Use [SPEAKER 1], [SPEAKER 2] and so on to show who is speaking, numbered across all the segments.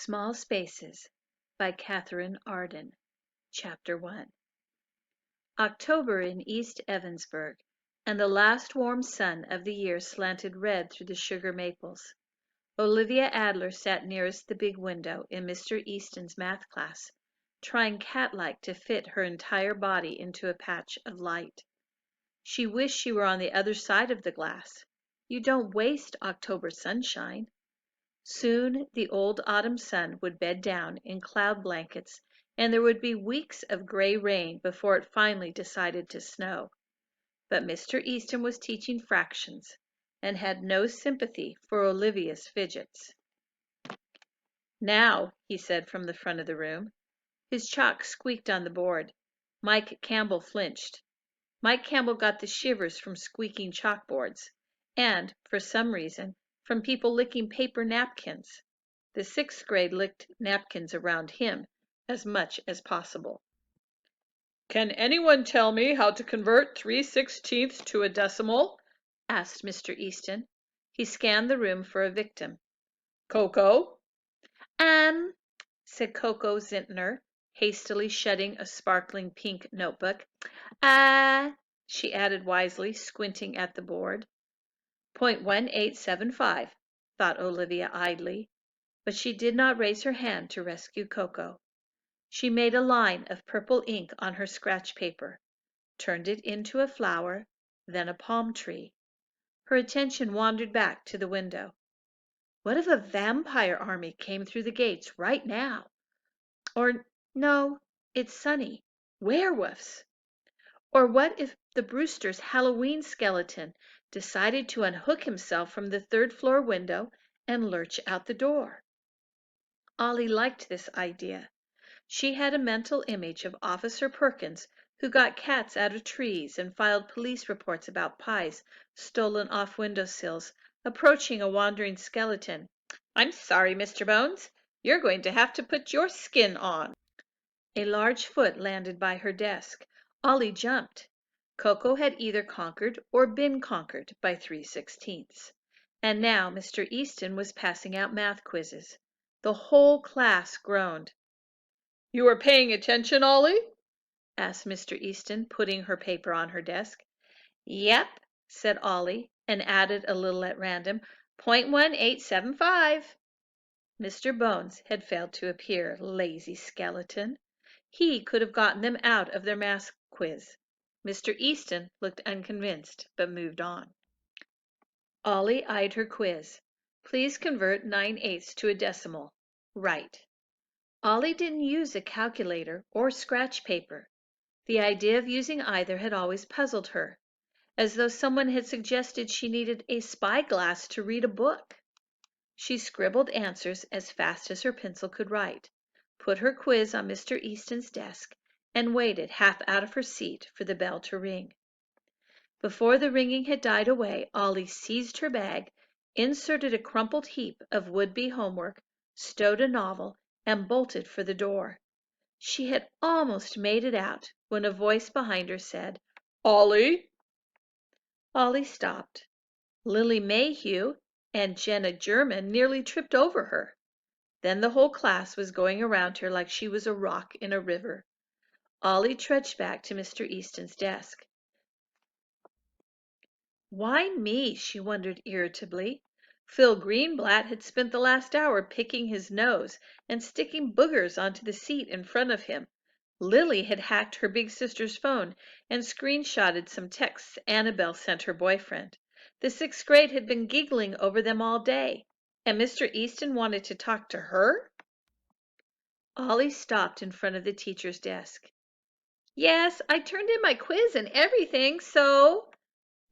[SPEAKER 1] Small Spaces by Catherine Arden. Chapter 1. October in East Evansburg, and the last warm sun of the year slanted red through the sugar maples. Olivia Adler sat nearest the big window in Mr. Easton's math class, trying cat-like to fit her entire body into a patch of light. She wished she were on the other side of the glass. You don't waste October sunshine. Soon the old autumn sun would bed down in cloud blankets, and there would be weeks of gray rain before it finally decided to snow. But Mr. Easton was teaching fractions, and had no sympathy for Olivia's fidgets. "Now," he said from the front of the room. His chalk squeaked on the board. Mike Campbell flinched. Mike Campbell got the shivers from squeaking chalkboards, and, for some reason, from people licking paper napkins. The sixth grade licked napkins around him as much as possible. "Can anyone tell me how to convert 3/16 to a decimal?" asked Mr. Easton. He scanned the room for a victim. "Coco?" Said Coco Zintner, hastily shutting a sparkling pink notebook. She added wisely, squinting at the board. .1875, thought Olivia idly, but she did not raise her hand to rescue Coco. She made a line of purple ink on her scratch paper, turned it into a flower, then a palm tree. Her attention wandered back to the window. What if a vampire army came through the gates right now? Or, no, it's sunny. Werewolves! Or what if the Brewster's Halloween skeleton decided to unhook himself from the third-floor window and lurch out the door? Ollie liked this idea. She had a mental image of Officer Perkins, who got cats out of trees and filed police reports about pies stolen off windowsills, approaching a wandering skeleton. "I'm sorry, Mr. Bones. You're going to have to put your skin on." A large foot landed by her desk. Ollie jumped. Coco had either conquered or been conquered by 3/16. And now Mr. Easton was passing out math quizzes. The whole class groaned. "You are paying attention, Ollie?" asked Mr. Easton, putting her paper on her desk. "Yep," said Ollie, and added a little at random, .1875. Mr. Bones had failed to appear, lazy skeleton. He could have gotten them out of their math quiz. Mr. Easton looked unconvinced, but moved on. Ollie eyed her quiz. Please convert 9/8 to a decimal. Right. Ollie didn't use a calculator or scratch paper. The idea of using either had always puzzled her, as though someone had suggested she needed a spyglass to read a book. She scribbled answers as fast as her pencil could write, put her quiz on Mr. Easton's desk, and waited half out of her seat for the bell to ring. Before the ringing had died away, Ollie seized her bag, inserted a crumpled heap of would-be homework, stowed a novel, and bolted for the door. She had almost made it out when a voice behind her said, "Ollie!" Ollie stopped. Lily Mayhew and Jenna German nearly tripped over her. Then the whole class was going around her like she was a rock in a river. Ollie trudged back to Mr. Easton's desk. Why me? She wondered irritably. Phil Greenblatt had spent the last hour picking his nose and sticking boogers onto the seat in front of him. Lily had hacked her big sister's phone and screenshotted some texts Annabelle sent her boyfriend. The sixth grade had been giggling over them all day, and Mr. Easton wanted to talk to her? Ollie stopped in front of the teacher's desk. "Yes, I turned in my quiz and everything, so—"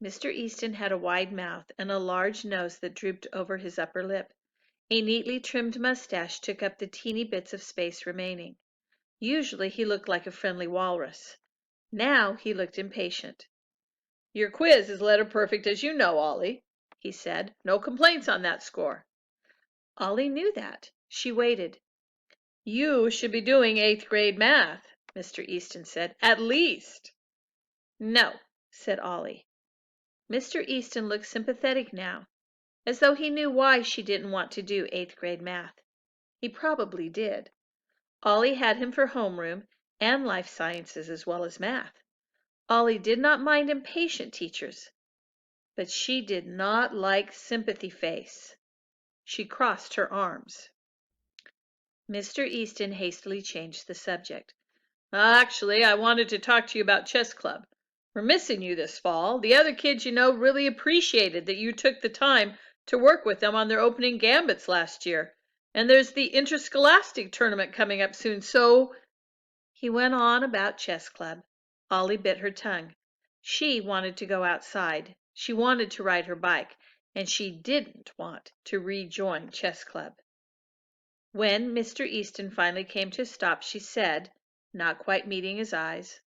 [SPEAKER 1] Mr. Easton had a wide mouth and a large nose that drooped over his upper lip. A neatly trimmed mustache took up the teeny bits of space remaining. Usually he looked like a friendly walrus. Now he looked impatient. "Your quiz is letter perfect, as you know, Ollie," he said. "No complaints on that score." Ollie knew that. She waited. "You should be doing 8th grade math," Mr. Easton said. "At least." "No," said Ollie. Mr. Easton looked sympathetic now, as though he knew why she didn't want to do 8th grade math. He probably did. Ollie had him for homeroom and life sciences as well as math. Ollie did not mind impatient teachers, but she did not like sympathy face. She crossed her arms. Mr. Easton hastily changed the subject. Actually, I wanted to talk to you about chess club. We're missing you this fall. The other kids, really appreciated that you took the time to work with them on their opening gambits last year. And there's the interscholastic tournament coming up soon, so he went on about chess club. Ollie bit her tongue. She wanted to go outside. She wanted to ride her bike, and she didn't want to rejoin chess club. When Mr. Easton finally came to a stop, she said, not quite meeting his eyes,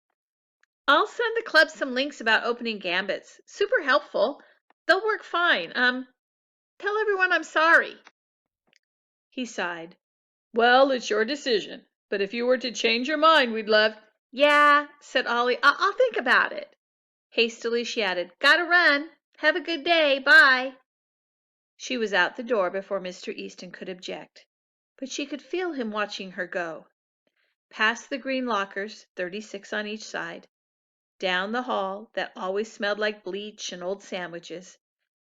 [SPEAKER 1] "I'll send the club some links about opening gambits. Super helpful. They'll work fine. Tell everyone I'm sorry." He sighed. "Well, it's your decision. But if you were to change your mind, we'd love—" "Yeah," said Ollie. I'll think about it." Hastily she added, "Gotta run. Have a good day. Bye." She was out the door before Mr. Easton could object, but she could feel him watching her go. Past the green lockers, 36 on each side, down the hall that always smelled like bleach and old sandwiches,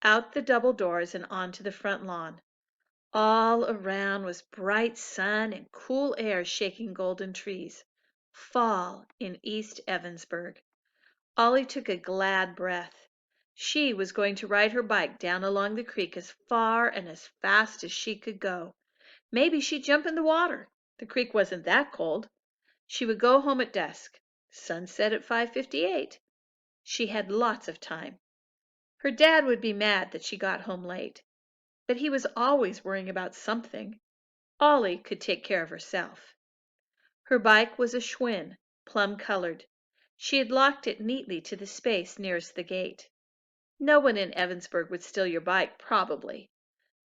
[SPEAKER 1] out the double doors and onto the front lawn. All around was bright sun and cool air shaking golden trees. Fall in East Evansburg. Ollie took a glad breath. She was going to ride her bike down along the creek as far and as fast as she could go. Maybe she'd jump in the water. The creek wasn't that cold. She would go home at dusk. Sunset at 5:58. She had lots of time. Her dad would be mad that she got home late, but he was always worrying about something. Ollie could take care of herself. Her bike was a Schwinn, plum-colored. She had locked it neatly to the space nearest the gate. No one in Evansburg would steal your bike, probably,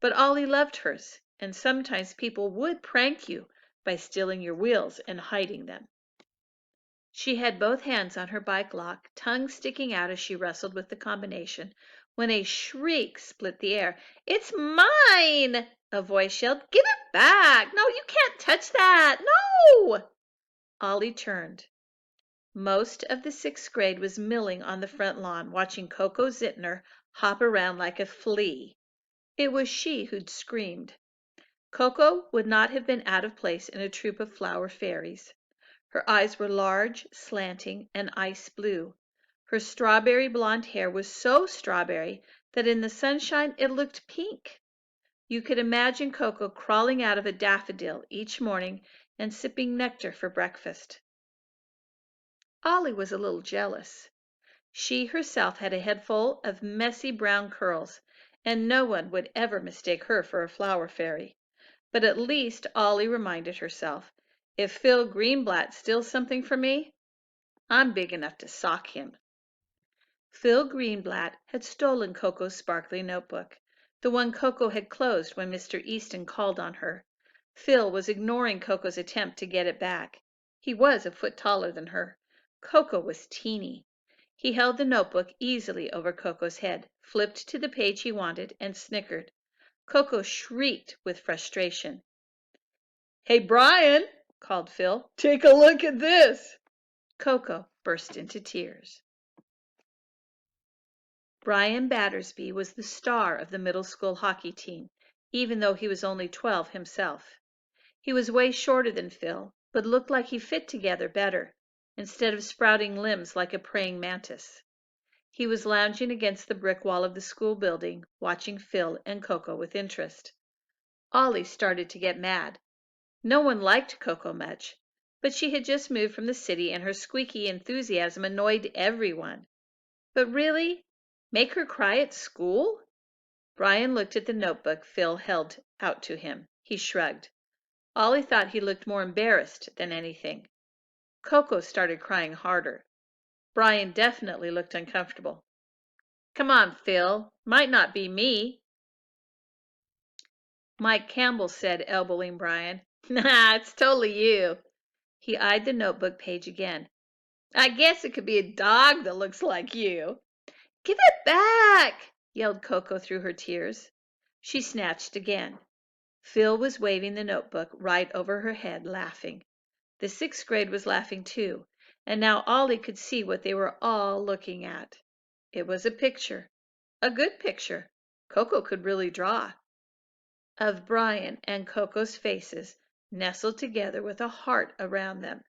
[SPEAKER 1] but Ollie loved hers, and sometimes people would prank you by stealing your wheels and hiding them. She had both hands on her bike lock, tongue sticking out as she wrestled with the combination, when a shriek split the air. "It's mine!" a voice yelled. "Give it back! No, you can't touch that! No!" Ollie turned. Most of the 6th grade was milling on the front lawn, watching Coco Zitner hop around like a flea. It was she who'd screamed. Coco would not have been out of place in a troop of flower fairies. Her eyes were large, slanting, and ice blue. Her strawberry blonde hair was so strawberry that in the sunshine it looked pink. You could imagine Coco crawling out of a daffodil each morning and sipping nectar for breakfast. Ollie was a little jealous. She herself had a head full of messy brown curls, and no one would ever mistake her for a flower fairy. But at least, Ollie reminded herself, if Phil Greenblatt steals something from me, I'm big enough to sock him. Phil Greenblatt had stolen Coco's sparkling notebook, the one Coco had closed when Mr. Easton called on her. Phil was ignoring Coco's attempt to get it back. He was a foot taller than her. Coco was teeny. He held the notebook easily over Coco's head, flipped to the page he wanted, and snickered. Coco shrieked with frustration. "Hey, Brian," called Phil, "take a look at this." Coco burst into tears. Brian Battersby was the star of the middle school hockey team, even though he was only 12 himself. He was way shorter than Phil, but looked like he fit together better, instead of sprouting limbs like a praying mantis. He was lounging against the brick wall of the school building, watching Phil and Coco with interest. Ollie started to get mad. No one liked Coco much, but she had just moved from the city and her squeaky enthusiasm annoyed everyone. But really, make her cry at school? Brian looked at the notebook Phil held out to him. He shrugged. Ollie thought he looked more embarrassed than anything. Coco started crying harder. Brian definitely looked uncomfortable. "Come on, Phil. Might not be me." Mike Campbell said, elbowing Brian. "Nah, it's totally you." He eyed the notebook page again. "I guess it could be a dog that looks like you." "Give it back!" yelled Coco through her tears. She snatched again. Phil was waving the notebook right over her head, laughing. The sixth grade was laughing too, and now Ollie could see what they were all looking at. It was a picture, a good picture. Coco could really draw. Of Brian and Coco's faces nestled together with a heart around them.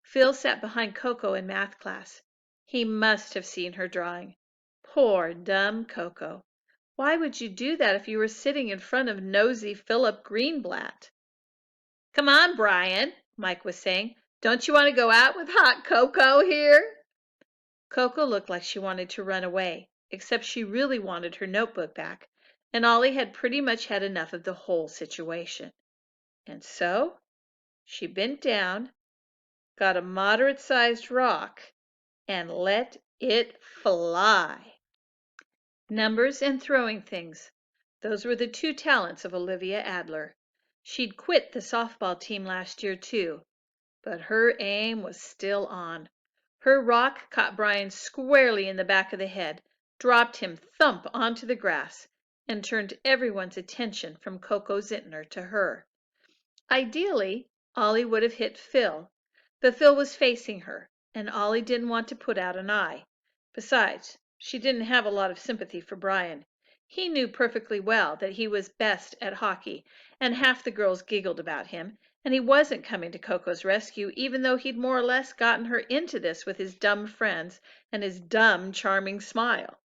[SPEAKER 1] Phil sat behind Coco in math class. He must have seen her drawing. Poor dumb Coco. Why would you do that if you were sitting in front of nosy Philip Greenblatt? Come on, Brian, Mike was saying. Don't you want to go out with hot cocoa here? Coco looked like she wanted to run away, except she really wanted her notebook back, and Ollie had pretty much had enough of the whole situation. And so she bent down, got a moderate-sized rock, and let it fly. Numbers and throwing things. Those were the two talents of Olivia Adler. She'd quit the softball team last year, too, but her aim was still on. Her rock caught Brian squarely in the back of the head, dropped him thump onto the grass, and turned everyone's attention from Coco Zintner to her. Ideally, Ollie would have hit Phil, but Phil was facing her, and Ollie didn't want to put out an eye. Besides, she didn't have a lot of sympathy for Brian. He knew perfectly well that he was best at hockey, and half the girls giggled about him, and he wasn't coming to Coco's rescue, even though he'd more or less gotten her into this with his dumb friends and his dumb, charming smile.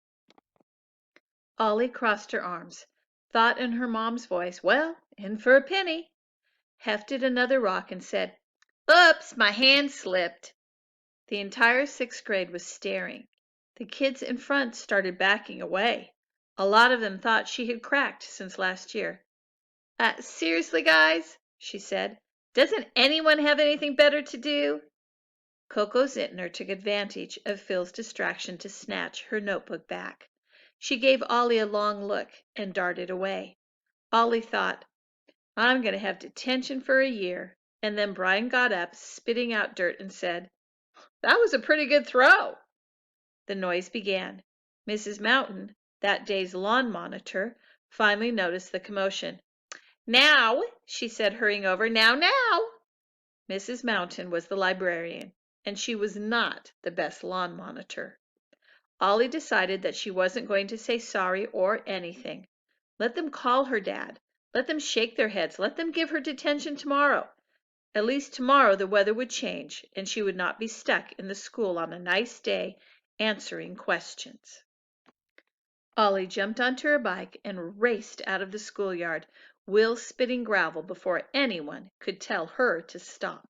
[SPEAKER 1] Ollie crossed her arms, thought in her mom's voice, "Well, in for a penny," hefted another rock, and said, "Oops, my hand slipped." The entire sixth grade was staring. The kids in front started backing away. A lot of them thought she had cracked since last year. Seriously, guys, she said, doesn't anyone have anything better to do? Coco Zintner took advantage of Phil's distraction to snatch her notebook back. She gave Ollie a long look and darted away. Ollie thought, I'm going to have detention for a year. And then Brian got up, spitting out dirt, and said, That was a pretty good throw. The noise began. Mrs. Mountain, that day's lawn monitor, finally noticed the commotion. Now, she said, hurrying over. Now. Mrs. Mountain was the librarian, and she was not the best lawn monitor. Ollie decided that she wasn't going to say sorry or anything. Let them call her dad. Let them shake their heads. Let them give her detention tomorrow. At least tomorrow the weather would change, and she would not be stuck in the school on a nice day answering questions. Ollie jumped onto her bike and raced out of the schoolyard, wheels spitting gravel before anyone could tell her to stop.